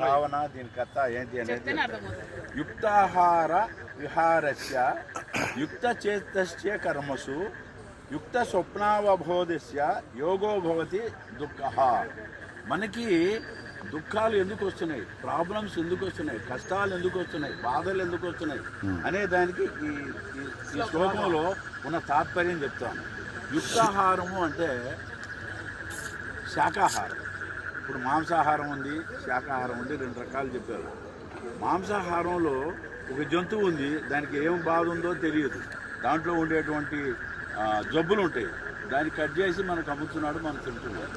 భావన దీని కథ ఏంటి అనేది యుక్తాహార విహారస్య యుక్త చేతస్య కర్మసు యుక్త స్వప్నావబోధస్య యోగో భవతి దుఃఖః. మనకి దుఃఖాలు ఎందుకు వస్తున్నాయి, ప్రాబ్లమ్స్ ఎందుకు వస్తున్నాయి, కష్టాలు ఎందుకు వస్తున్నాయి, బాధలు ఎందుకు వస్తున్నాయి అనే దానికి ఈ శ్లోకంలో ఉన్న తాత్పర్యం చెప్తాను. యుక్తాహారము అంటే శాకాహారం. ఇప్పుడు మాంసాహారం ఉంది, శాకాహారం ఉంది, రెండు రకాలు చెప్పారు. మాంసాహారంలో ఒక జంతువు ఉంది, దానికి ఏం బాధ ఉందో తెలియదు, దాంట్లో ఉండేటువంటి జబ్బులు ఉంటాయి, దాన్ని కట్ చేసి మనకు అమ్ముతున్నాడు, మనం తింటున్నాడు,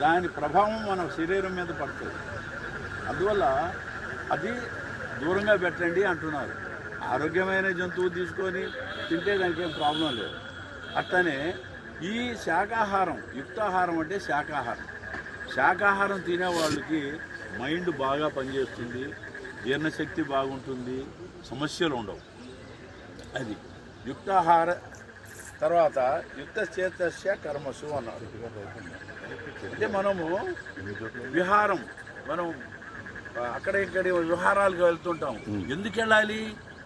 దాని ప్రభావం మన శరీరం మీద పడుతుంది. అందువల్ల అది దూరంగా పెట్టండి అంటున్నారు. ఆరోగ్యమైన జంతువు తీసుకొని తింటే దానికి ఏం ప్రాబ్లం లేదు. అట్లనే ఈ శాకాహారం, యుక్తాహారం అంటే శాకాహారం. శాకాహారం తినే వాళ్ళకి మైండ్ బాగా పనిచేస్తుంది, జీర్ణశక్తి బాగుంటుంది, సమస్యలు ఉండవు. అది యుక్తాహార. తర్వాత యుక్త చేతస్య కర్మసు అన్నారు. అంటే మనము విహారం, మనం అక్కడ ఇక్కడ విహారాలకు వెళ్తుంటాం. ఎందుకు వెళ్ళాలి?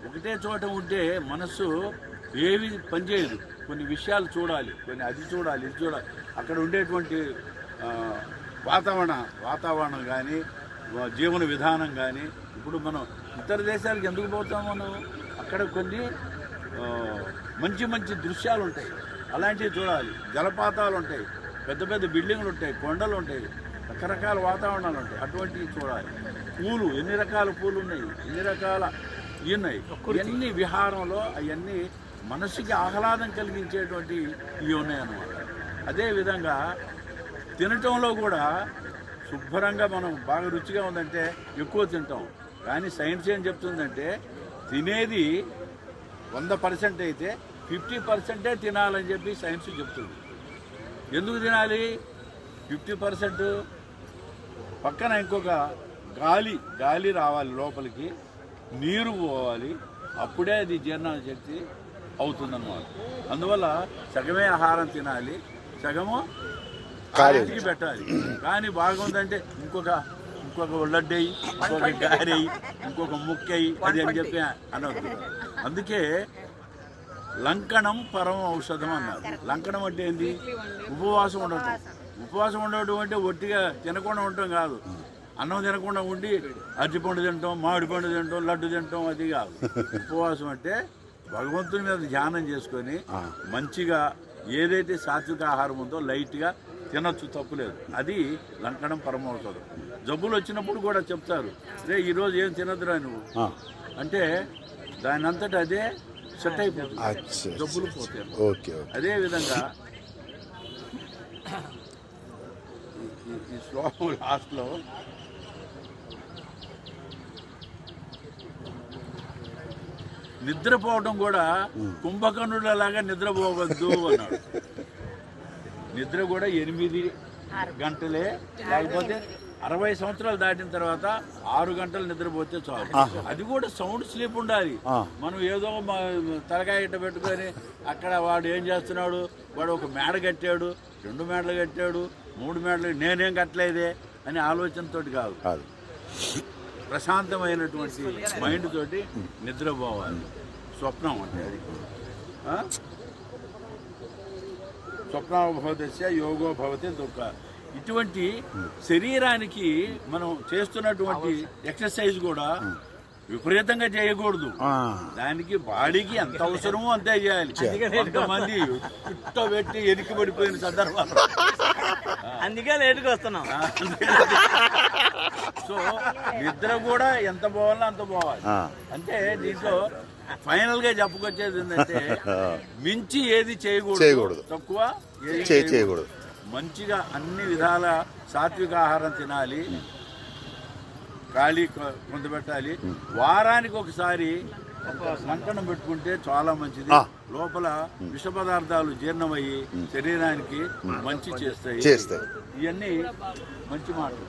ఒకటే చోట ఉంటే మనస్సు ఏవి పనిచేయదు. కొన్ని విషయాలు చూడాలి, కొన్ని అది చూడాలి, ఇది చూడాలి. అక్కడ ఉండేటువంటి వాతావరణం కానీ, జీవన విధానం కానీ. ఇప్పుడు మనం ఇతర దేశాలకు ఎందుకు పోతాం? మనం అక్కడ కొన్ని మంచి మంచి దృశ్యాలు ఉంటాయి, అలాంటివి చూడాలి. జలపాతాలు ఉంటాయి, పెద్ద పెద్ద బిల్డింగ్లు ఉంటాయి, కొండలు ఉంటాయి, రకరకాల వాతావరణాలు ఉంటాయి, అటువంటివి చూడాలి. పూలు, ఎన్ని రకాల పూలు ఉన్నాయి, ఎన్ని రకాల ఉన్నాయి. ఇవన్నీ విహారంలో అవన్నీ మనసుకి ఆహ్లాదం కలిగించేటువంటి ఇవి ఉన్నాయన్నమాట. అదేవిధంగా తినటంలో కూడా శుభ్రంగా మనం బాగా రుచిగా ఉందంటే ఎక్కువ తింటాం. కానీ సైన్స్ ఏం చెప్తుందంటే తినేది 100% అయితే 50% తినాలని చెప్పి సైన్స్ చెప్తుంది. ఎందుకు తినాలి? 50% పక్కన ఇంకొక గాలి రావాలి లోపలికి, నీరు పోవాలి, అప్పుడే అది జీర్ణ శక్తి అవుతుందన్నమాట. అందువల్ల సగమే ఆహారం తినాలి, సగము కాలికి పెట్టాలి. కానీ బాగుందంటే ఇంకొక లడ్డేయి, ఇంకొక గారెయి, ఇంకొక ముక్కయి, అది అని చెప్పి అనవద్దు. అందుకే లంకణం పరమ ఔషధం అన్నారు. లంకణం అంటే ఏంటి? ఉపవాసం ఉండటం. ఉపవాసం ఉండటం అంటే ఒట్టిగా తినకుండా ఉండటం కాదు. అన్నం తినకుండా ఉండి అరటిపండు తింటాం, మామిడి పండు తింటాం, లడ్డు తింటాం, అది కాదు. ఉపవాసం అంటే భగవంతుని మీద ధ్యానం చేసుకొని మంచిగా ఏదైతే సాత్విక ఆహారం ఉందో లైట్గా తినొచ్చు, తప్పులేదు. అది లంకణం పరమౌషధం. జబ్బులు వచ్చినప్పుడు కూడా చెప్తారు, రే ఈరోజు ఏం తినదురా నువ్వు అంటే దాని అంతటా అదే సెట్ అయిపోతుంది, జబ్బులు పోతాయి. అదేవిధంగా ఈ శ్లోకం లాస్ట్లో నిద్రపోవడం కూడా కుంభకర్ణుడిలాగా నిద్రపోవద్దు అన్నాడు. నిద్ర కూడా 8 గంటలే, లేకపోతే 60 సంవత్సరాలు దాటిన తర్వాత 6 గంటలు నిద్రపోతే చాలు. అది కూడా సౌండ్ స్లీప్ ఉండాలి. మనం ఏదో తలకాయ ఇట్ట పెట్టుకొని అక్కడ వాడు ఏం చేస్తున్నాడు, వాడు ఒక మేడ కట్టాడు, 2 మేడలు కట్టాడు, 3 మేడలు, నేనేం కట్టలేదే అని ఆలోచనతో కాదు. ప్రశాంతమైనటువంటి మైండ్ తోటి నిద్రపోవాలి. స్వప్నం అంటే అది స్వప్నావబోధస్య యోగో భవతి దుఃఖ. ఇటువంటి శరీరానికి మనం చేస్తున్నటువంటి ఎక్సర్సైజ్ కూడా విపరీతంగా చేయకూడదు. దానికి బాడీకి ఎంత అవసరమో అంతే చేయాలి. కొంతమంది చుట్టూ పెట్టి ఎనికి పడిపోయిన సందర్భాలు, అందుకే లేటుగా వస్తున్నాం. సో నిద్ర కూడా ఎంత పోవాలో అంత పోవాలి. అంటే దీంట్లో ఫైనల్ గా చెప్పుకొచ్చేది ఏంటంటే మించి ఏది చేయకూడదు, తక్కువ చేయకూడదు. మంచిగా అన్ని విధాల సాత్విక ఆహారం తినాలి, ఖాళీ కొంత పెట్టాలి. వారానికి ఒకసారి లంకణం పెట్టుకుంటే చాలా మంచిది. లోపల విష పదార్థాలు జీర్ణమయ్యి శరీరానికి మంచి చేస్తాయి. ఇవన్నీ మంచి మాటలు.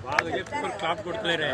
బాగా చెప్తున్నారు, క్లాప్ కొడుతున్నారా?